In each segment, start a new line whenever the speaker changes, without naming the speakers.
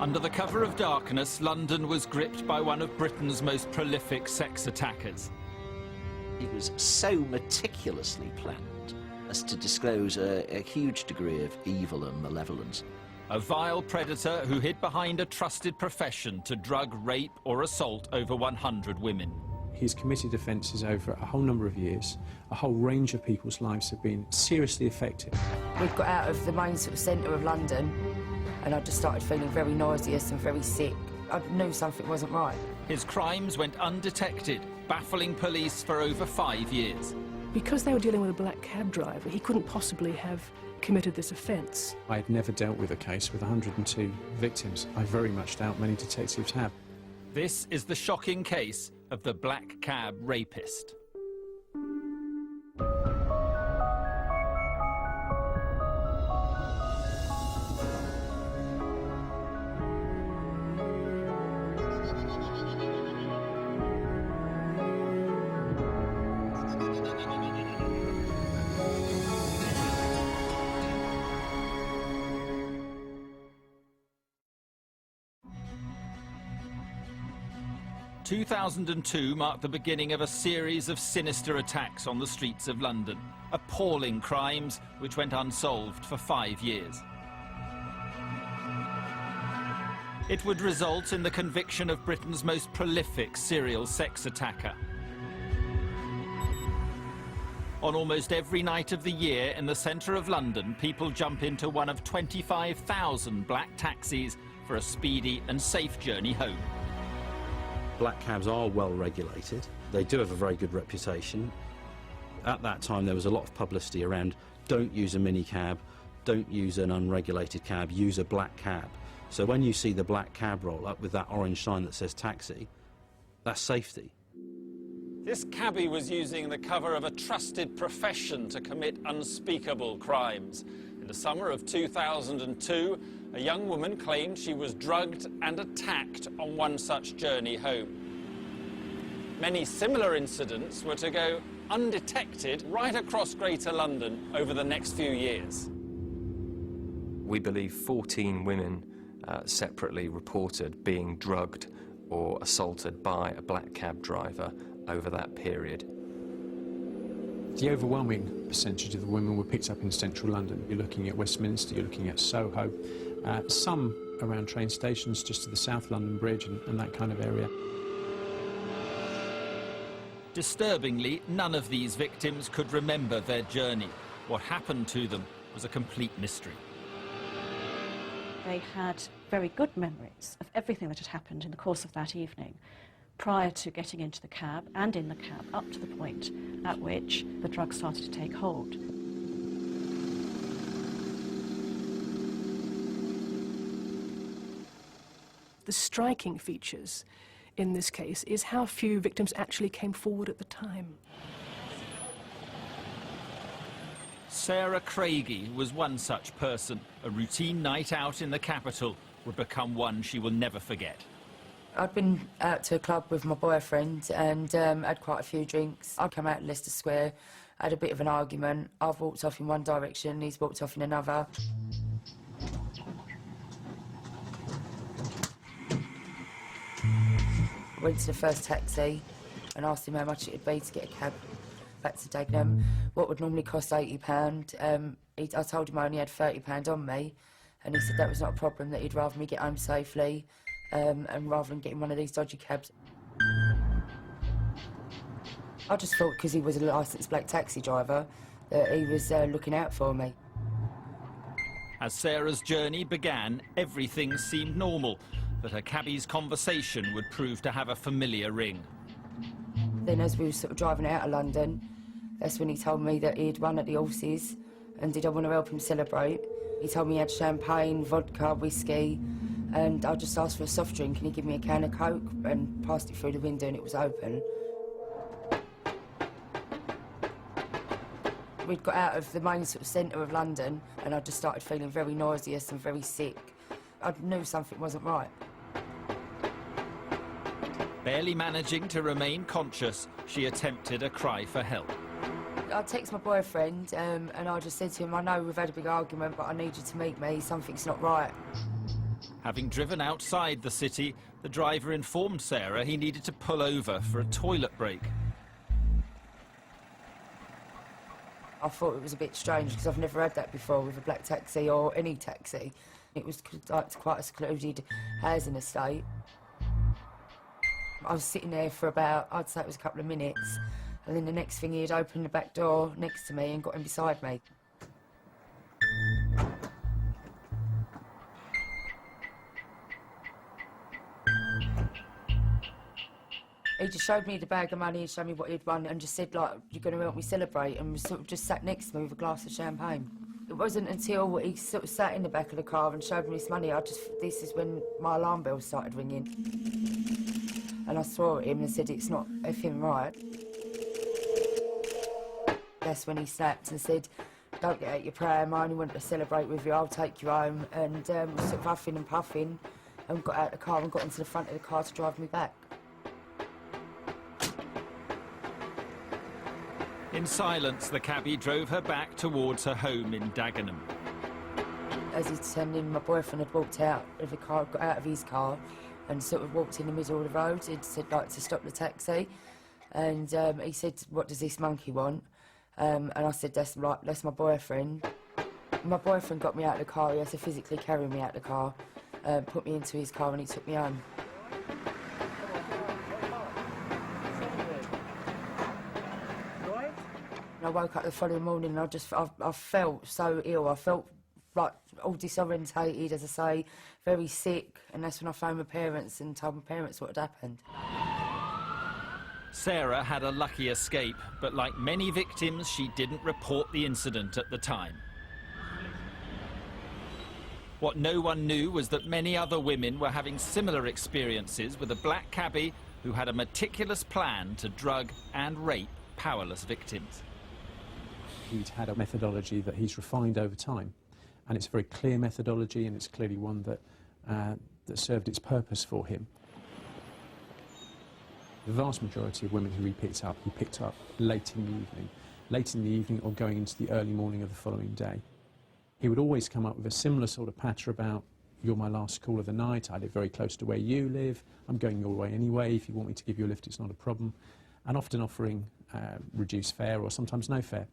Under the cover of darkness, London was gripped by one of Britain's most prolific sex attackers.
It was so meticulously planned as to disclose a huge degree of evil and malevolence.
A vile predator who hid behind a trusted profession to drug, rape or assault over 100 women.
He's committed offences over a whole number of years. A whole range of people's lives have been seriously affected.
We'd got out of the main sort of centre of London and I just started feeling very nauseous and very sick. I knew something wasn't right.
His crimes went undetected, baffling police for over 5 years.
Because they were dealing with a black cab driver, he couldn't possibly have committed this offence.
I had never dealt with a case with 102 victims. I very much doubt many detectives have.
This is the shocking case of the black cab rapist. 2002 marked the beginning of a series of sinister attacks on the streets of London. Appalling crimes which went unsolved for 5 years. It would result in the conviction of Britain's most prolific serial sex attacker. On almost every night of the year in the centre of London, people jump into one of 25,000 black taxis for a speedy and safe journey home.
Black cabs are well regulated. They do have a very good reputation. At that time there was a lot of publicity around don't use a minicab, don't use an unregulated cab, use a black cab. So when you see the black cab roll up with that orange sign that says taxi, that's safety.
This cabbie was using the cover of a trusted profession to commit unspeakable crimes. In the summer of 2002, a young woman claimed she was drugged and attacked on one such journey home. Many similar incidents were to go undetected right across Greater London over the next few years.
We believe 14 women separately reported being drugged or assaulted by a black cab driver over that period.
The overwhelming percentage of the women were picked up in central London. You're looking at Westminster, you're looking at Soho, some around train stations just to the South London Bridge and that kind of area.
Disturbingly, none of these victims could remember their journey. What happened to them was a complete mystery.
They had very good memories of everything that had happened in the course of that evening, prior to getting into the cab and in the cab, up to the point at which the drug started to take hold.
The striking features in this case is how few victims actually came forward at the time.
Sarah Craigie was one such person. A routine night out in the capital would become one she will never forget.
I'd been out to a club with my boyfriend and had quite a few drinks. I'd come out in Leicester Square, had a bit of an argument. I've walked off in one direction, he's walked off in another. Went to the first taxi and asked him how much it would be to get a cab back to Dagenham. What would normally cost £80. I told him I only had £30 on me, and he said that was not a problem, that he'd rather me get home safely and rather than getting one of these dodgy cabs. I just thought because he was a licensed black taxi driver that he was looking out for me.
As Sarah's journey began, everything seemed normal, but her cabbie's conversation would prove to have a familiar ring.
Then as we were sort of driving out of London, that's when he told me that he'd won at the horses and did I want to help him celebrate. He told me he had champagne, vodka, whiskey, and I just asked for a soft drink and he gave me a can of Coke and passed it through the window and it was open. We'd got out of the main sort of centre of London and I just started feeling very nauseous and very sick. I knew something wasn't right.
Barely managing to remain conscious, she attempted a cry for help.
I texted my boyfriend and I just said to him, I know we've had a big argument, but I need you to meet me, something's not right.
Having driven outside the city, the driver informed Sarah he needed to pull over for a toilet break.
I thought it was a bit strange because I've never had that before with a black taxi or any taxi. It was like quite a secluded housing estate. I was sitting there for about, I'd say it was a couple of minutes, and then the next thing he'd opened the back door next to me and got in beside me. He just showed me the bag of money and showed me what he'd won and just said, like, you're going to help me celebrate, and sort of just sat next to me with a glass of champagne. It wasn't until he sort of sat in the back of the car and showed me his money, this is when my alarm bell started ringing. And I swore at him and said, it's not effing right. That's when he snapped and said, don't get out your pram, I only want to celebrate with you, I'll take you home. And sort of huffing and puffing, and got out of the car and got into the front of the car to drive me back.
In silence, the cabbie drove her back towards her home in Dagenham.
As he turned in, my boyfriend had walked out of the car, got out of his car, and sort of walked in the middle of the road. He'd said, like, to stop the taxi, and he said, what does this monkey want? And I said, that's my boyfriend. My boyfriend got me out of the car. He had to physically carry me out of the car, put me into his car, and he took me home. I woke up the following morning and I felt so ill. I felt like all disorientated, as I say, very sick, and that's when I phoned my parents and told my parents what had happened.
Sarah had a lucky escape, but like many victims, she didn't report the incident at the time. What no one knew was that many other women were having similar experiences with a black cabbie who had a meticulous plan to drug and rape powerless victims.
He'd had a methodology that he's refined over time, and it's a very clear methodology, and it's clearly one that that served its purpose for him. The vast majority of women who he picked up late in the evening or going into the early morning of the following day. He would always come up with a similar sort of patter about, you're my last call of the night, I live very close to where you live, I'm going your way anyway, if you want me to give you a lift it's not a problem, and often offering reduced fare or sometimes no fare.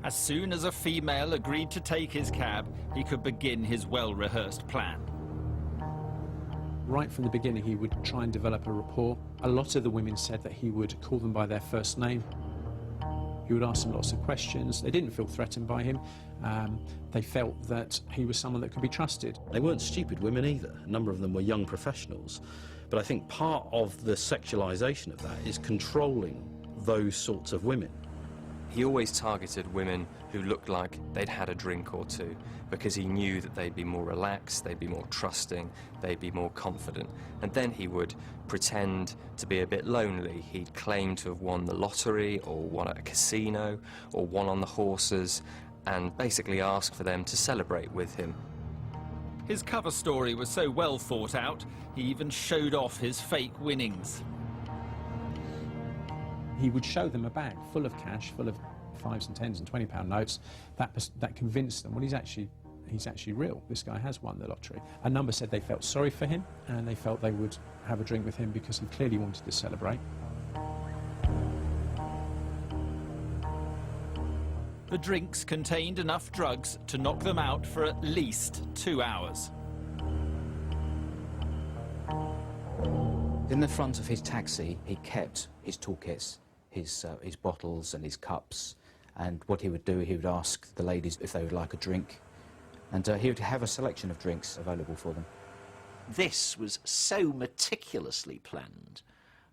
As soon as a female agreed to take his cab, he could begin his well-rehearsed plan.
Right from the beginning, he would try and develop a rapport. A lot of the women said that he would call them by their first name. He would ask them lots of questions. They didn't feel threatened by him. They felt that he was someone that could be trusted.
They weren't stupid women either. A number of them were young professionals. But I think part of the sexualisation of that is controlling those sorts of women.
He always targeted women who looked like they'd had a drink or two because he knew that they'd be more relaxed, they'd be more trusting, they'd be more confident. And then he would pretend to be a bit lonely. He'd claim to have won the lottery or won at a casino or won on the horses and basically ask for them to celebrate with him.
His cover story was so well thought out, he even showed off his fake winnings.
He would show them a bag full of cash, full of 5s and 10s and £20 notes. That convinced them, well, he's actually real. This guy has won the lottery. A number said they felt sorry for him and they felt they would have a drink with him because he clearly wanted to celebrate.
The drinks contained enough drugs to knock them out for at least 2 hours.
In the front of his taxi, he kept his toolkits, his bottles and his cups, and what he would do, he would ask the ladies if they would like a drink, and he would have a selection of drinks available for them.
This was so meticulously planned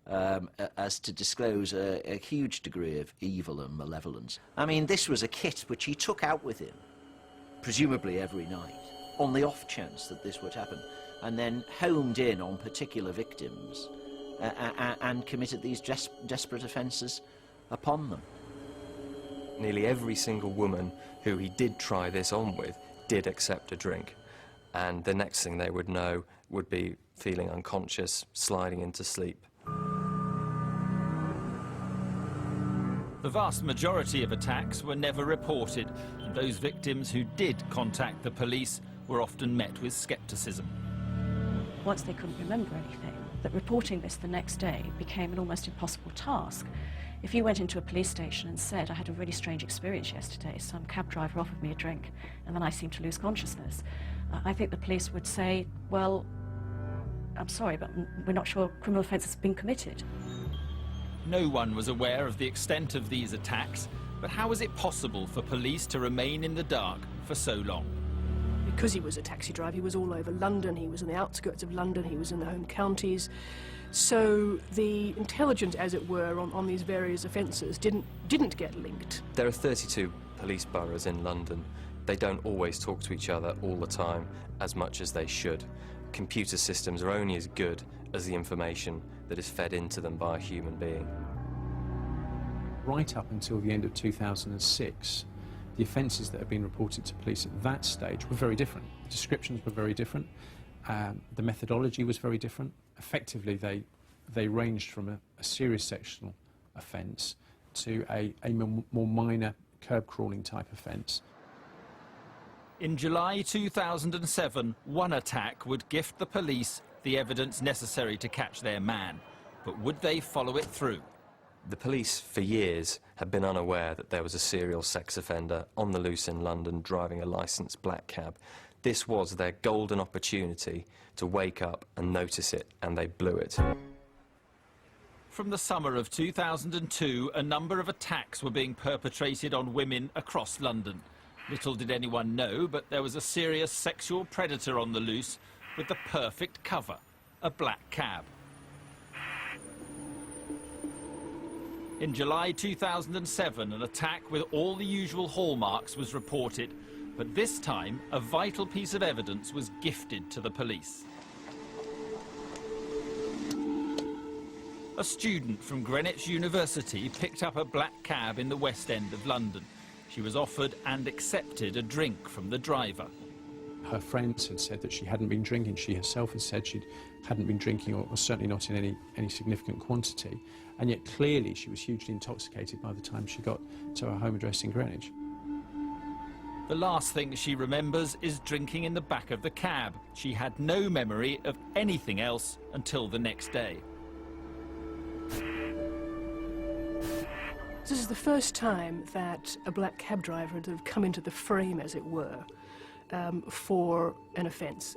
as to disclose a huge degree of evil and malevolence. I mean, this was a kit which he took out with him, presumably every night, on the off chance that this would happen, and then homed in on particular victims and committed these desperate offences upon them.
Nearly every single woman who he did try this on with did accept a drink, and the next thing they would know would be feeling unconscious, sliding into sleep.
The vast majority of attacks were never reported, and those victims who did contact the police were often met with scepticism.
Once they couldn't remember anything, that reporting this the next day became an almost impossible task. If you went into a police station and said, I had a really strange experience yesterday, some cab driver offered me a drink and then I seemed to lose consciousness, I think the police would say, well, I'm sorry, but we're not sure criminal offence has been committed.
No one was aware of the extent of these attacks, but how was it possible for police to remain in the dark for so long?
Because he was a taxi driver, he was all over London, he was in the outskirts of London, he was in the home counties. So the intelligence, as it were, on these various offences didn't get linked.
There are 32 police boroughs in London. They don't always talk to each other all the time as much as they should. Computer systems are only as good as the information that is fed into them by a human being.
Right up until the end of 2006, the offences that had been reported to police at that stage were very different. The descriptions were very different. The methodology was very different. Effectively, they ranged from a serious sexual offence to a more minor curb-crawling type offence.
In July 2007, one attack would gift the police the evidence necessary to catch their man. But would they follow it through?
The police, for years, had been unaware that there was a serial sex offender on the loose in London driving a licensed black cab. This was their golden opportunity to wake up and notice it, and they blew it.
From the summer of 2002, a number of attacks were being perpetrated on women across London. Little did anyone know, but there was a serious sexual predator on the loose with the perfect cover, a black cab. In July 2007, an attack with all the usual hallmarks was reported, but this time a vital piece of evidence was gifted to the police. A student from Greenwich University picked up a black cab in the West End of London. She was offered and accepted a drink from the driver.
Her friends had said that she hadn't been drinking. She herself had said she hadn't been drinking, or certainly not in any significant quantity. And yet clearly she was hugely intoxicated by the time she got to her home address in Greenwich.
The last thing she remembers is drinking in the back of the cab. She had no memory of anything else until the next day.
This is the first time that a black cab driver had come into the frame, as it were, for an offence.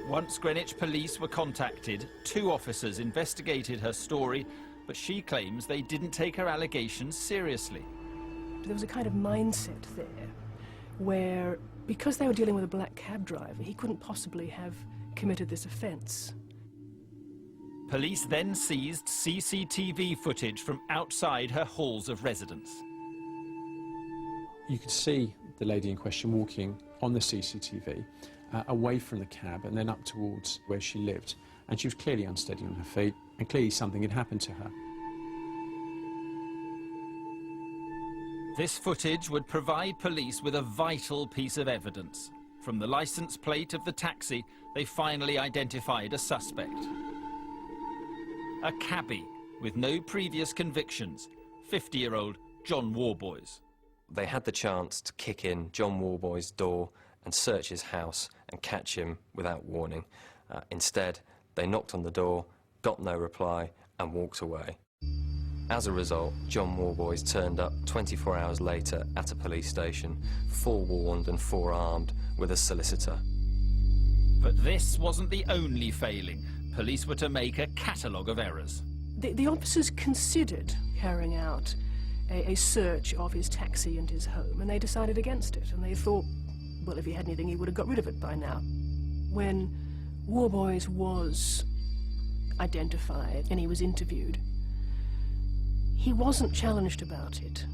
Once Greenwich police were contacted, 2 officers investigated her story, but she claims they didn't take her allegations seriously.
There was a kind of mindset there where, because they were dealing with a black cab driver, he couldn't possibly have committed this offence.
Police then seized CCTV footage from outside her halls of residence.
You could see the lady in question walking on the CCTV away from the cab and then up towards where she lived. And she was clearly unsteady on her feet, and clearly something had happened to her.
This footage would provide police with a vital piece of evidence. From the licence plate of the taxi, they finally identified a suspect. A cabbie with no previous convictions, 50-year-old John Warboys.
They had the chance to kick in John Warboys' door and search his house and catch him without warning. Instead, they knocked on the door, got no reply, and walked away. As a result, John Warboys turned up 24 hours later at a police station, forewarned and forearmed with a solicitor.
But this wasn't the only failing. Police were to make a catalogue of errors.
The officers considered carrying out a search of his taxi and his home, and they decided against it. And they thought, well, if he had anything, he would have got rid of it by now. When Warboys was identified and he was interviewed, he wasn't challenged about it,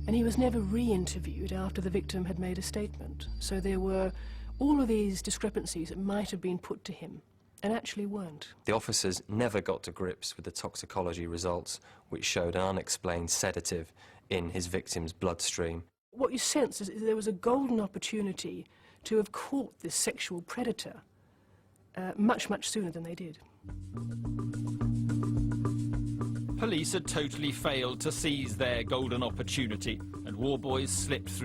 and he was never re-interviewed after the victim had made a statement. So there were all of these discrepancies that might have been put to him and actually weren't.
The officers never got to grips with the toxicology results, which showed an unexplained sedative in his victim's bloodstream.
What you sense is there was a golden opportunity to have caught this sexual predator much, much sooner than they did.
police had totally failed to seize their golden opportunity, and war boys slipped through